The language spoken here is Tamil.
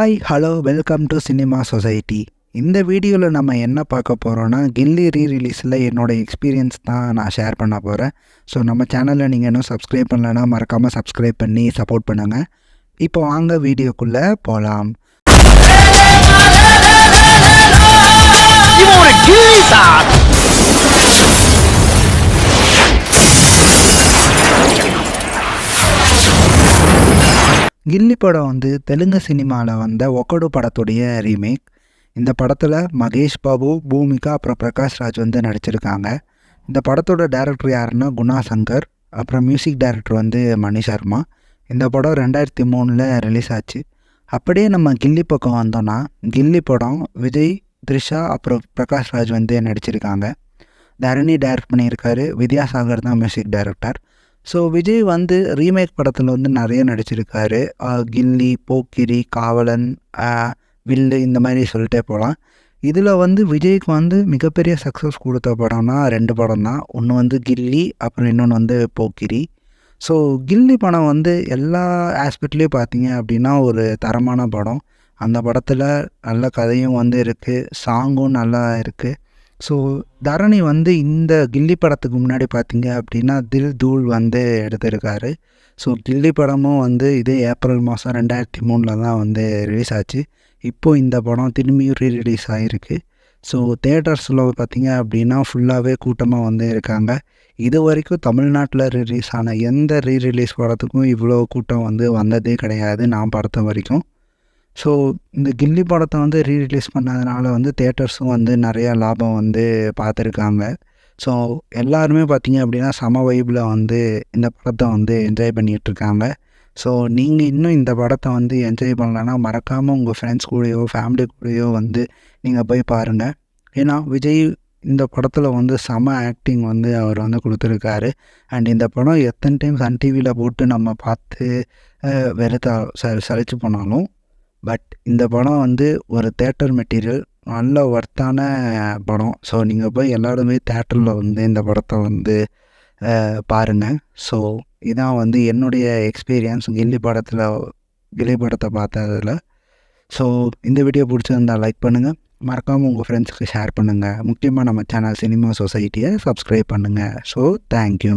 Hi hello welcome to cinema society. இந்த வீடியோவில் நம்ம என்ன பார்க்க போகிறோன்னா, கில்லி ரீரிலீஸில் என்னோடய எக்ஸ்பீரியன்ஸ் தான் நான் ஷேர் பண்ண போகிறேன். ஸோ நம்ம சேனலில் நீங்கள் இன்னும் சப்ஸ்கிரைப் பண்ணலைன்னா மறக்காமல் சப்ஸ்கிரைப் பண்ணி சப்போர்ட் பண்ணுங்கள். இப்போ வாங்க வீடியோக்குள்ளே போகலாம். கில்லி படம் வந்து தெலுங்கு சினிமாவில் வந்த ஒக்கடு படத்துடைய ரீமேக். இந்த படத்தில் மகேஷ் பாபு, பூமிகா, அப்புறம் பிரகாஷ் ராஜ் வந்து நடிச்சிருக்காங்க. இந்த படத்தோட டைரக்டர் யாருன்னா குணா சங்கர், அப்புறம் மியூசிக் டைரக்டர் வந்து மணி சர்மா. இந்த படம் 2003 ரிலீஸ் ஆச்சு. அப்படியே நம்ம கில்லி பக்கம் வந்தோன்னா, கில்லி படம் விஜய், த்ரிஷா, அப்புறம் பிரகாஷ் ராஜ் வந்து நடிச்சிருக்காங்க. தரணி டைரக்ட் பண்ணியிருக்காரு, வித்யாசாகர் தான் மியூசிக் டைரக்டர். ஸோ விஜய் வந்து ரீமேக் படத்தில் வந்து நிறைய நடிச்சிருக்காரு. கில்லி, போக்கிரி, காவலன், வில்லு, இந்த மாதிரி சொல்லிட்டே போகலாம். இதில் வந்து விஜய்க்கு வந்து மிகப்பெரிய சக்ஸஸ் கொடுத்த படம்னா 2 படம் தான். ஒன்று வந்து கில்லி, அப்புறம் இன்னொன்று வந்து போக்கிரி. ஸோ கில்லி படம் வந்து எல்லா ஆஸ்பெக்ட்லேயும் பார்த்தீங்க அப்படின்னா ஒரு தரமான படம். அந்த படத்தில் நல்ல கதையும் வந்து இருக்குது, சாங்கும் நல்லா இருக்குது. ஸோ தரணி வந்து இந்த கில்லி படத்துக்கு முன்னாடி பார்த்தீங்க அப்படின்னா தில் தூள் வந்து எடுத்திருக்காரு. ஸோ கில்லி படமும் வந்து இதே ஏப்ரல் மாதம் 2003 தான் வந்து ரிலீஸ் ஆச்சு. இப்போது இந்த படம் திரும்பியும் ரீரிலீஸ் ஆகிருக்கு. ஸோ தேட்டர்ஸில் பார்த்தீங்க அப்படின்னா ஃபுல்லாகவே கூட்டமாக வந்து இருக்காங்க. இது வரைக்கும் தமிழ்நாட்டில் ரிலீஸ் ஆன எந்த ரீரிலீஸ் படத்துக்கும் இவ்வளோ கூட்டம் வந்து வந்ததே கிடையாது நான் பார்த்த வரைக்கும். ஸோ இந்த கில்லி படத்தை வந்து ரீரிலீஸ் பண்ணதுனால வந்து தேட்டர்ஸும் வந்து நிறையா லாபம் வந்து பார்த்துருக்காங்க. ஸோ எல்லாருமே பார்த்திங்க அப்படின்னா செம வைப்பில் வந்து இந்த படத்தை வந்து என்ஜாய் பண்ணிகிட்ருக்காங்க. ஸோ நீங்கள் இன்னும் இந்த படத்தை வந்து என்ஜாய் பண்ணலன்னா மறக்காமல் உங்கள் ஃப்ரெண்ட்ஸ் கூடயோ ஃபேமிலி கூடயோ வந்து நீங்கள் போய் பாருங்கள். ஏன்னா விஜய் இந்த படத்தில் வந்து செம ஆக்டிங் வந்து அவர் வந்து கொடுத்துருக்காரு. அண்ட் இந்த படம் எத்தனை டைம் சன் டிவியில் போட்டு நம்ம பார்த்து வெறுத்தா சலிச்சு போனாலும், பட் இந்த படம் வந்து ஒரு தேட்டர் மெட்டீரியல், நல்ல ஒர்த்தான படம். ஸோ நீங்கள் போய் எல்லாருமே தேட்டரில் வந்து இந்த படத்தை வந்து பாருங்கள். ஸோ இதான் வந்து என்னுடைய எக்ஸ்பீரியன்ஸ் கில்லி படத்தை பார்த்ததில். ஸோ இந்த வீடியோ பிடிச்சிருந்தால் லைக் பண்ணுங்கள், மறக்காமல் உங்கள் ஃப்ரெண்ட்ஸுக்கு ஷேர் பண்ணுங்கள். முக்கியமாக நம்ம சேனல் சினிமா சொசைட்டியை சப்ஸ்கிரைப் பண்ணுங்கள். So thank you.